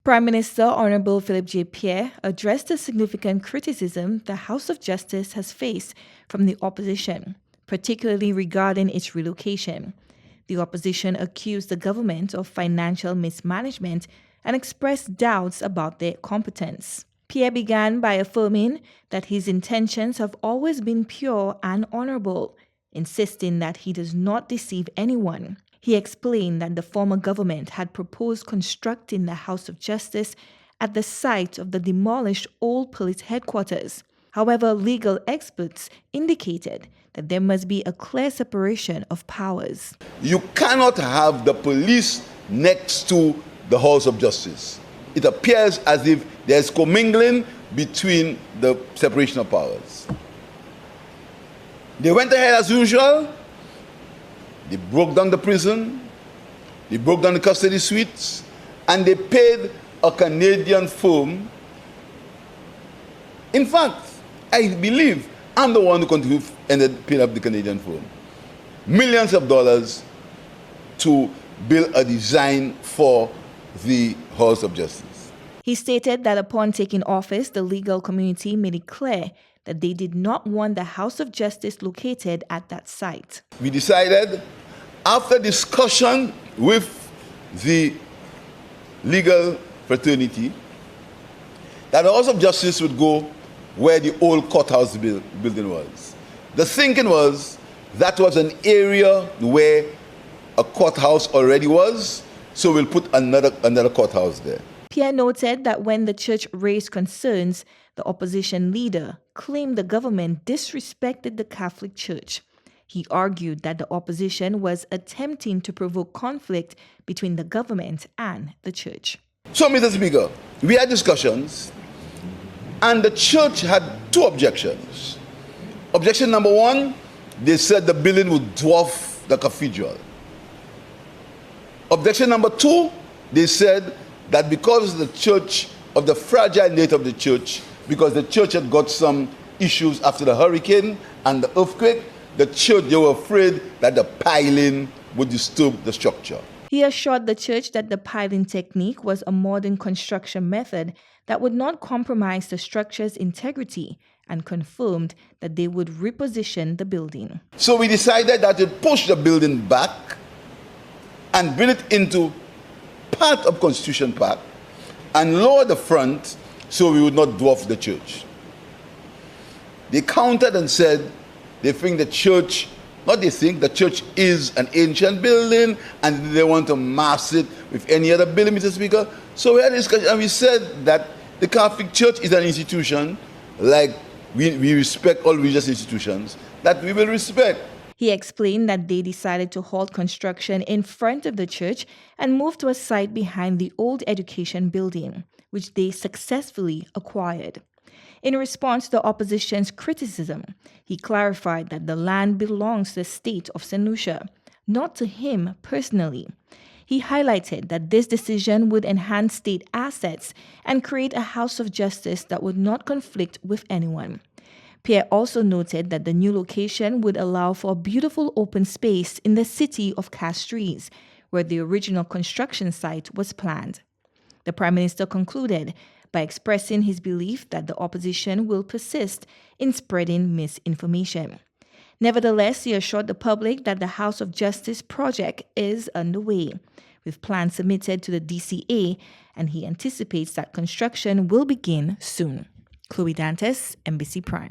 Prime Minister Honorable Philip J. Pierre addressed the significant criticism the House of Justice has faced from the opposition, particularly regarding its relocation. The opposition accused the government of financial mismanagement and expressed doubts about their competence. Pierre began by affirming that his intentions have always been pure and honorable, insisting that he does not deceive anyone. He explained that the former government had proposed constructing the House of Justice at the site of the demolished old police headquarters. However, legal experts indicated that there must be a clear separation of powers. You cannot have the police next to the House of Justice. It appears as if there's commingling between the separation of powers. They went ahead as usual. They broke down the prison, they broke down the custody suites, and they paid a Canadian firm. In fact, I believe I'm the one who ended paying up the Canadian firm millions of dollars to build a design for the House of Justice. He stated that upon taking office, the legal community made it clear that they did not want the House of Justice located at that site. We decided, after discussion with the legal fraternity, that the House of Justice would go where the old courthouse building was. The thinking was that was an area where a courthouse already was, so we'll put another courthouse there. Pierre noted that when the church raised concerns, the opposition leader claimed the government disrespected the Catholic Church. He argued that the opposition was attempting to provoke conflict between the government and the church. So, Mr. Speaker, we had discussions, and the church had two objections. Objection number one, they said the building would dwarf the cathedral. Objection number two, they said that because the church, of the fragile nature of the church, because the church had got some issues after the hurricane and the earthquake, the church, they were afraid that the piling would disturb the structure. He assured the church that the piling technique was a modern construction method that would not compromise the structure's integrity, and confirmed that they would reposition the building. So we decided that to push the building back and bring it into part of Constitution Park and lower the front so we would not dwarf the church. They countered and said they think the church, the church is an ancient building and they want to mask it with any other building, Mr. Speaker. So we had a discussion and we said that the Catholic Church is an institution, like we respect all religious institutions, that we will respect. He explained that they decided to halt construction in front of the church and move to a site behind the old education building, which they successfully acquired. In response to the opposition's criticism, he clarified that the land belongs to the state of St. Lucia, not to him personally. He highlighted that this decision would enhance state assets and create a House of Justice that would not conflict with anyone. Pierre also noted that the new location would allow for a beautiful open space in the city of Castries, where the original construction site was planned. The Prime Minister concluded by expressing his belief that the opposition will persist in spreading misinformation. Nevertheless, he assured the public that the House of Justice project is underway, with plans submitted to the DCA, and he anticipates that construction will begin soon. Chloe Dantes, NBC Prime.